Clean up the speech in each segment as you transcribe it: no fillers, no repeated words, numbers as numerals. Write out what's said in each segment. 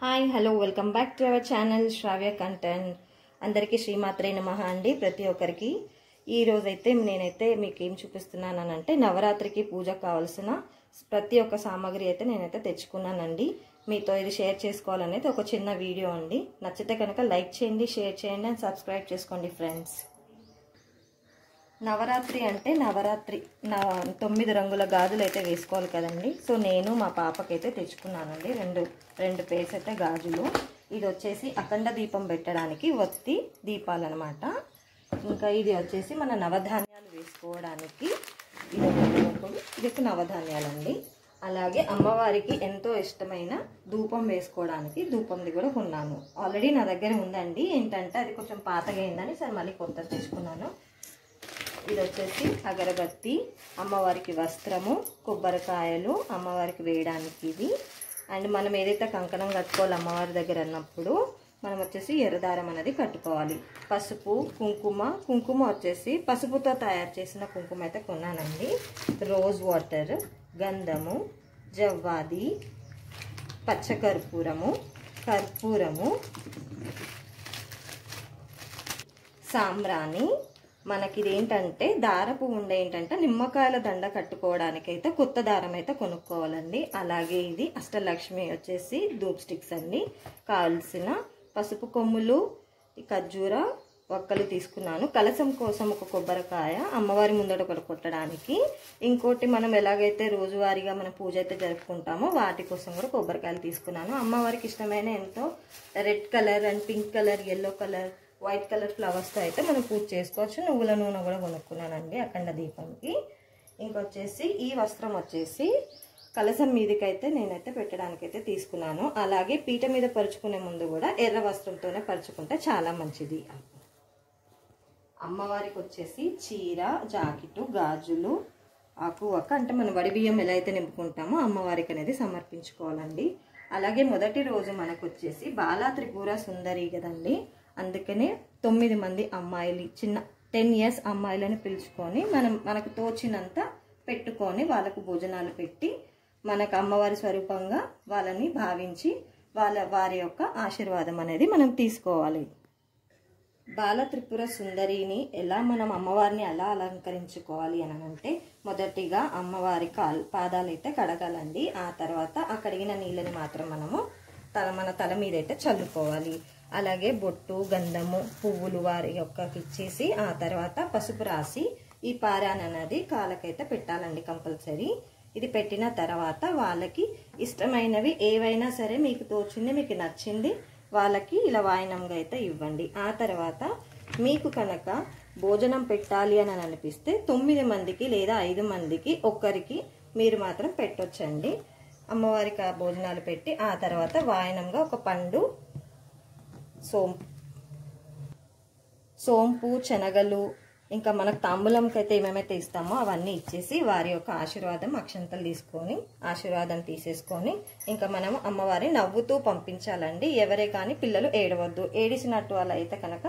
Hi hello welcome back to our channel Shravya content. అందరికీ శ్రీమాత్రే నమః అండి. ప్రతి ఒక్కరికి ఈ రోజైతే నేనైతే మీకు ఏం చూపిస్తున్నానంటే నవరాత్రికి పూజ కావాల్సిన ప్రతి ఒక్క సామాగ్రి అయితే నేనైతే తెచ్చుకున్నానండి. మీతో ఇది షేర్ చేసుకోవాలనేది ఒక చిన్న వీడియో అండి. నచ్చితే కనుక లైక్ చేయండి, షేర్ చేయండి అండ్ సబ్స్క్రైబ్ చేసుకోండి ఫ్రెండ్స్. నవరాత్రి అంటే 9 రంగుల గాజులు అయితే వేసుకోవాలి కదండి. సో నేను మా పాపకైతే తెచ్చుకున్నానండి రెండు పేర్స్ అయితే గాజులు. ఇది వచ్చేసి అఖండ దీపం పెట్టడానికి ఒత్తి దీపాలు అనమాట. ఇంకా ఇది వచ్చేసి మన నవధాన్యాలు వేసుకోవడానికి ఇది ఒక నవధాన్యాలండి. అలాగే అమ్మవారికి ఎంతో ఇష్టమైన ధూపం వేసుకోవడానికి ధూపంది కూడా కొన్నాను. ఆల్రెడీ నా దగ్గర ఉందండి. ఏంటంటే అది కొంచెం పాతగా అయిందని సరే మళ్ళీ కొత్తది తెచ్చుకున్నాను. ఇది వచ్చేసి అగరబత్తి, అమ్మవారికి వస్త్రము, కొబ్బరికాయలు అమ్మవారికి వేయడానికి ఇది. అండ్ మనం ఏదైతే కంకణం కట్టుకోవాలి అమ్మవారి దగ్గర అన్నప్పుడు మనం వచ్చేసి ఎర్రదారం అనేది కట్టుకోవాలి. పసుపు, కుంకుమ వచ్చేసి పసుపుతో తయారు చేసిన కుంకుమ అయితే కొన్నానండి. రోజ్ వాటర్, గంధము, జవ్వాది, పచ్చకర్పూరము, కర్పూరము, సాంబ్రాణి. మనకి ఇదేంటంటే దారపు ఉండే ఏంటంటే నిమ్మకాయల దండ కట్టుకోవడానికి అయితే కొత్త దారం అయితే కొనుక్కోవాలండి. అలాగే ఇది అష్టలక్ష్మి వచ్చేసి ధూప్ స్టిక్స్ అండి. కావాల్సిన పసుపు కొమ్ములు, ఖర్జూర ఒక్కలు తీసుకున్నాను. కలసం కోసం ఒక కొబ్బరికాయ, అమ్మవారి ముందట ఒకటి కొట్టడానికి. ఇంకోటి మనం ఎలాగైతే రోజువారీగా మనం పూజ అయితే జరుపుకుంటామో వాటి కోసం కూడా కొబ్బరికాయలు తీసుకున్నాను. అమ్మవారికి ఇష్టమైన ఎంతో red colour and pink colour, yellow colour, white colour ఫ్లవర్స్తో అయితే మనం పూజ చేసుకోవచ్చు. నువ్వుల నూనె కూడా కొనుక్కున్నానండి అఖండ దీపంకి. ఇంకొచ్చేసి ఈ వస్త్రం వచ్చేసి కలసం మీదకైతే నేనైతే పెట్టడానికైతే తీసుకున్నాను. అలాగే పీట మీద పరుచుకునే ముందు కూడా ఎర్ర వస్త్రంతోనే పరుచుకుంటే చాలా మంచిది. అమ్మవారికి వచ్చేసి చీర, జాకెట్టు, గాజులు, ఆకు ఒక్క అంటే మనం వడి బియ్యం ఎలా అయితే నింపుకుంటామో అమ్మవారికి అనేది సమర్పించుకోవాలండి. అలాగే మొదటి రోజు మనకు వచ్చేసి బాలా త్రిపుర సుందరి కదండి. అందుకనే 9 మంది అమ్మాయిలు, చిన్న 10 years అమ్మాయిలను పిలుచుకొని మనకు తోచినంత పెట్టుకొని వాళ్ళకు భోజనాలు పెట్టి మనకు అమ్మవారి స్వరూపంగా వాళ్ళని భావించి వారి యొక్క ఆశీర్వాదం అనేది మనం తీసుకోవాలి. బాల త్రిపుర సుందరిని ఎలా మనం అమ్మవారిని ఎలా అలంకరించుకోవాలి అని అంటే మొదటిగా అమ్మవారి పాదాలు అయితే కడగాలండి. ఆ తర్వాత ఆ కడిగిన నీళ్ళని మాత్రం మనము మన తల మీద అయితే చల్లుకోవాలి. అలాగే బొట్టు, గంధము, పువ్వులు వారి యొక్కకి ఇచ్చేసి ఆ తర్వాత పసుపు రాసి ఈ పారాన్ అనేది కాళ్ళకైతే పెట్టాలండి కంపల్సరీ. ఇది పెట్టిన తర్వాత వాళ్ళకి ఇష్టమైనవి ఏవైనా సరే మీకు తోచింది, మీకు నచ్చింది వాళ్ళకి ఇలా వాయినంగా అయితే ఇవ్వండి. ఆ తర్వాత మీకు కనుక భోజనం పెట్టాలి అని అనిపిస్తే 9 మందికి లేదా 5 మందికి ఒక్కరికి మీరు మాత్రం పెట్టొచ్చండి. అమ్మవారికి ఆ భోజనాలు పెట్టి ఆ తర్వాత వాయనంగా ఒక పండు, సోంపు, శనగలు, ఇంకా మనకు తాంబూలంకి అయితే ఏమేమైతే ఇస్తామో అవన్నీ ఇచ్చేసి వారి యొక్క ఆశీర్వాదం, అక్షంతలు తీసుకొని ఆశీర్వాదం తీసేసుకొని ఇంకా మనం అమ్మవారి నవ్వుతూ పంపించాలండి. ఎవరే కానీ పిల్లలు ఏడవద్దు. ఏడిసినట్టు అలా అయితే కనుక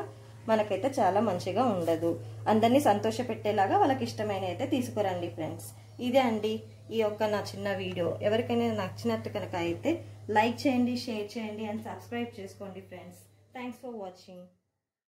మనకైతే చాలా మంచిగా ఉండదు. అందరినీ సంతోష పెట్టేలాగా వాళ్ళకి ఇష్టమైన అయితే తీసుకురండి ఫ్రెండ్స్. ఇదే అండి ఈ యొక్క నా చిన్న వీడియో. ఎవరికైనా నచ్చినట్టు కనుక అయితే లైక్ చేయండి, షేర్ చేయండి అండ్ సబ్స్క్రైబ్ చేసుకోండి ఫ్రెండ్స్. Thanks for watching.